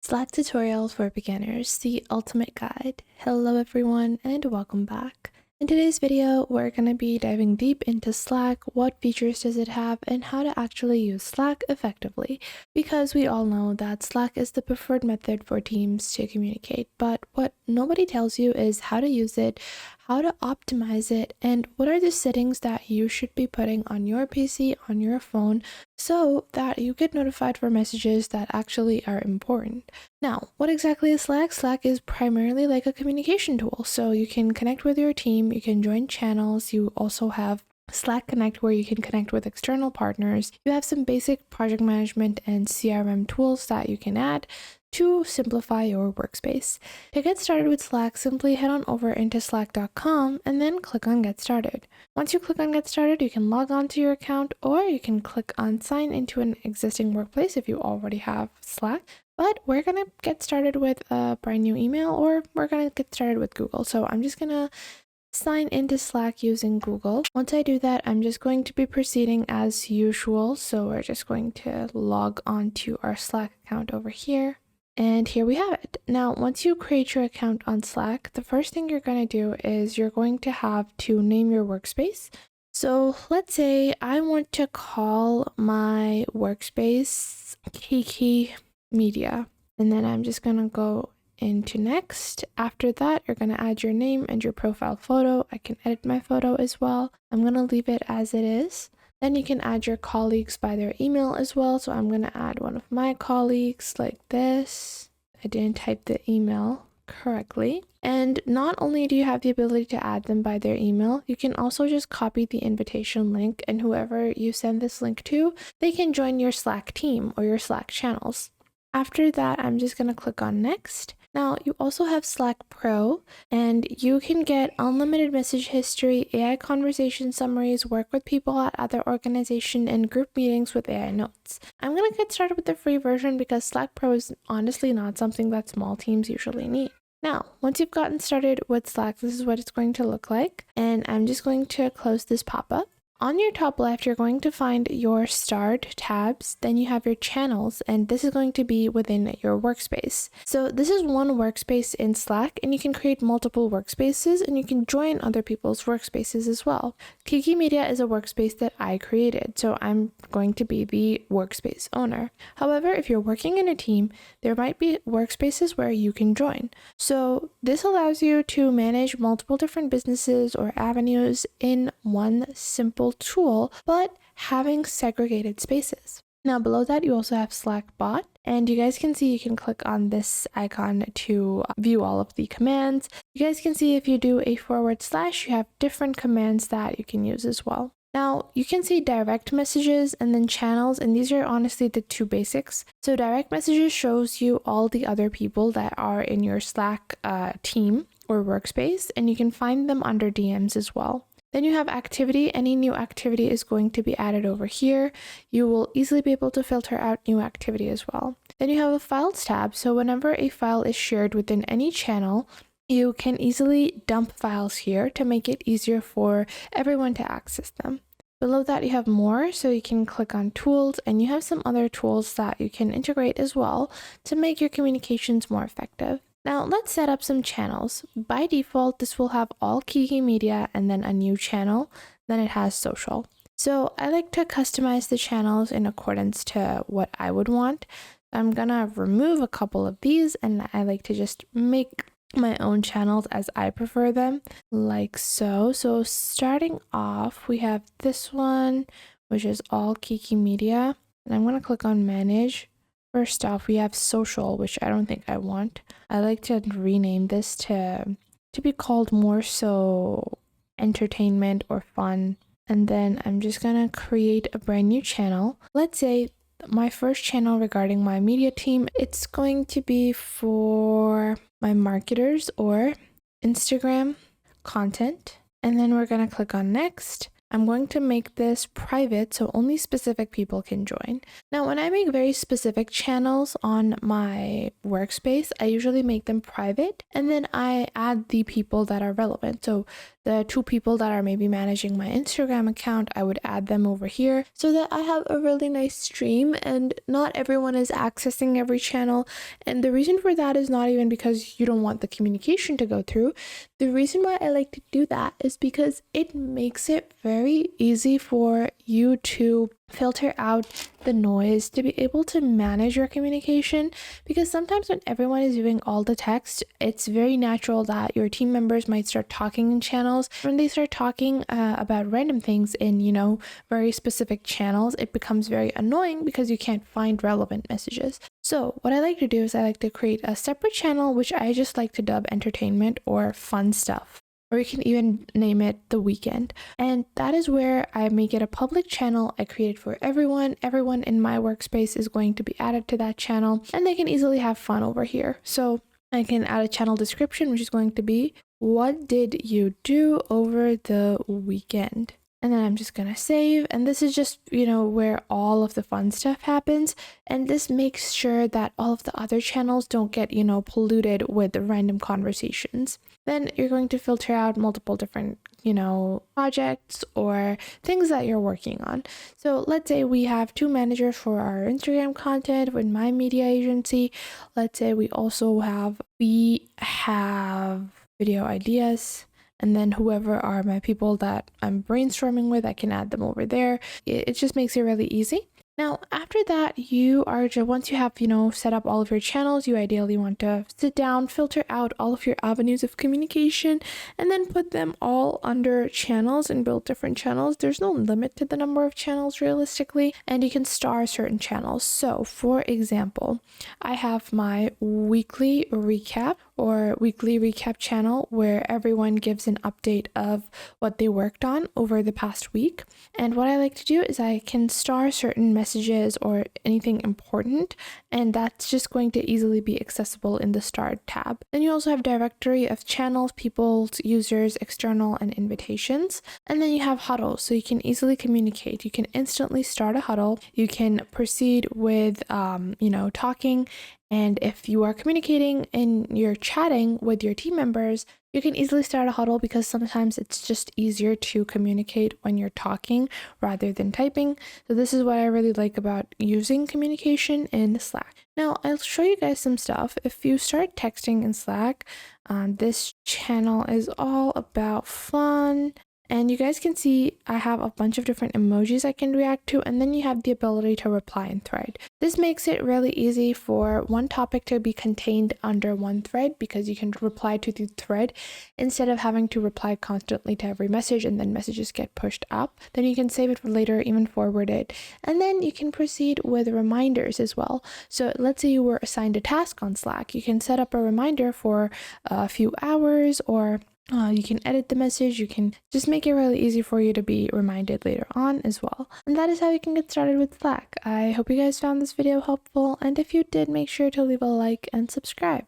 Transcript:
Slack tutorial for beginners, the ultimate guide. Hello everyone and welcome back. In today's video, we're going to be diving deep into Slack, what features does it have, and how to actually use Slack effectively. Because we all know that Slack is the preferred method for teams to communicate, but what nobody tells you is how to use it, how to optimize it, and what are the settings that you should be putting on your PC, on your phone, so that you get notified for messages that actually are important. Now, what exactly is Slack? Slack is primarily like a communication tool, so you can connect with your team, you can join channels, you also have Slack Connect where you can connect with external partners. You have some basic project management and CRM tools that you can add to simplify your workspace. To get started with Slack, simply head on over into slack.com and then click on Get Started. Once you click on Get Started, you can log on to your account or you can click on Sign into an existing workplace if you already have Slack. But we're going to get started with a brand new email, or we're going to get started with Google. So I'm just going to sign into Slack using Google. Once I do that, I'm just going to be proceeding as usual. So we're just going to log on to our Slack account over here. And here we have it. Now, once you create your account on Slack, the first thing you're going to do is you're going to have to name your workspace. So let's say I want to call my workspace Kiki Media, and then I'm just going to go into next. After that, you're going to add your name and your profile photo. I can edit my photo as well. I'm going to leave it as it is. Then you can add your colleagues by their email as well. So I'm going to add one of my colleagues like this. I didn't type the email correctly. And not only do you have the ability to add them by their email, you can also just copy the invitation link, and whoever you send this link to, they can join your Slack team or your Slack channels. After that, I'm just going to click on next. Now, you also have Slack Pro, and you can get unlimited message history, AI conversation summaries, work with people at other organizations, and group meetings with AI notes. I'm going to get started with the free version because Slack Pro is honestly not something that small teams usually need. Now, once you've gotten started with Slack, this is what it's going to look like, and I'm just going to close this pop-up. On your top left, you're going to find your starred tabs, then you have your channels, and this is going to be within your workspace. So this is one workspace in Slack, and you can create multiple workspaces, and you can join other people's workspaces as well. Kiki Media is a workspace that I created, so I'm going to be the workspace owner. However, if you're working in a team, there might be workspaces where you can join. So this allows you to manage multiple different businesses or avenues in one simple tool, but having segregated spaces. Now below that, you also have Slack bot, and you guys can see you can click on this icon to view all of the commands. You guys can see if you do a / you have different commands that you can use as well. Now you can see direct messages and then channels, and these are honestly the two basics. So direct messages shows you all the other people that are in your Slack team or workspace, and you can find them under DMs as well. Then you have activity. Any new activity is going to be added over here. You will easily be able to filter out new activity as well. Then you have a files tab. So whenever a file is shared within any channel, you can easily dump files here to make it easier for everyone to access them. Below that, you have more, so you can click on tools, and you have some other tools that you can integrate as well to make your communications more effective. Now let's set up some channels. By default, this will have all Kiki Media and then a new channel. Then it has social. So I like to customize the channels in accordance to what I would want. I'm gonna remove a couple of these, and I like to just make my own channels as I prefer them, like so. So starting off, we have this one, which is all Kiki Media, and I'm gonna click on manage. First off, we have social, which I don't think I want. I like to rename this to be called more so entertainment or fun. And then I'm just gonna create a brand new channel. Let's say my first channel regarding my media team, it's going to be for my marketers or Instagram content. And then we're gonna click on next. I'm going to make this private so only specific people can join. Now, when I make very specific channels on my workspace, I usually make them private and then I add the people that are relevant. So the 2 people that are maybe managing my Instagram account, I would add them over here so that I have a really nice stream and not everyone is accessing every channel. And the reason for that is not even because you don't want the communication to go through. The reason why I like to do that is because it makes it very easy for you to filter out the noise, to be able to manage your communication, because sometimes when everyone is viewing all the text, it's very natural that your team members might start talking in channels. When they start talking about random things in, very specific channels, it becomes very annoying because you can't find relevant messages. So what I like to do is I like to create a separate channel, which I just like to dub entertainment or fun stuff, or you can even name it the weekend. And that is where I make it a public channel. I create it for everyone. Everyone in my workspace is going to be added to that channel and they can easily have fun over here. So I can add a channel description, which is going to be, what did you do over the weekend? And then I'm just gonna save, and this is just, where all of the fun stuff happens, and this makes sure that all of the other channels don't get, polluted with random conversations. Then you're going to filter out multiple different, projects or things that you're working on. So let's say we have 2 managers for our Instagram content with my media agency. Let's say we have video ideas. And then whoever are my people that I'm brainstorming with, I can add them over there. It just makes it really easy. Now, after that, once you have, set up all of your channels, you ideally want to sit down, filter out all of your avenues of communication, and then put them all under channels and build different channels. There's no limit to the number of channels realistically, and you can star certain channels. So for example, I have my weekly recap channel where everyone gives an update of what they worked on over the past week. And what I like to do is I can star certain messages or anything important, and that's just going to easily be accessible in the starred tab. Then you also have directory of channels, people, users, external, and invitations. And then you have huddles, so you can easily communicate. You can instantly start a huddle. You can proceed with, talking. And if you are communicating and you're chatting with your team members, you can easily start a huddle because sometimes it's just easier to communicate when you're talking rather than typing. So this is what I really like about using communication in Slack. Now, I'll show you guys some stuff. If you start texting in Slack, this channel is all about fun. And you guys can see I have a bunch of different emojis I can react to, and then you have the ability to reply in thread. This makes it really easy for one topic to be contained under one thread because you can reply to the thread instead of having to reply constantly to every message and then messages get pushed up. Then you can save it for later, even forward it. And then you can proceed with reminders as well. So let's say you were assigned a task on Slack. You can set up a reminder for a few hours, or you can edit the message. You can just make it really easy for you to be reminded later on as well. And that is how you can get started with Slack. I hope you guys found this video helpful, and if you did, make sure to leave a like and subscribe.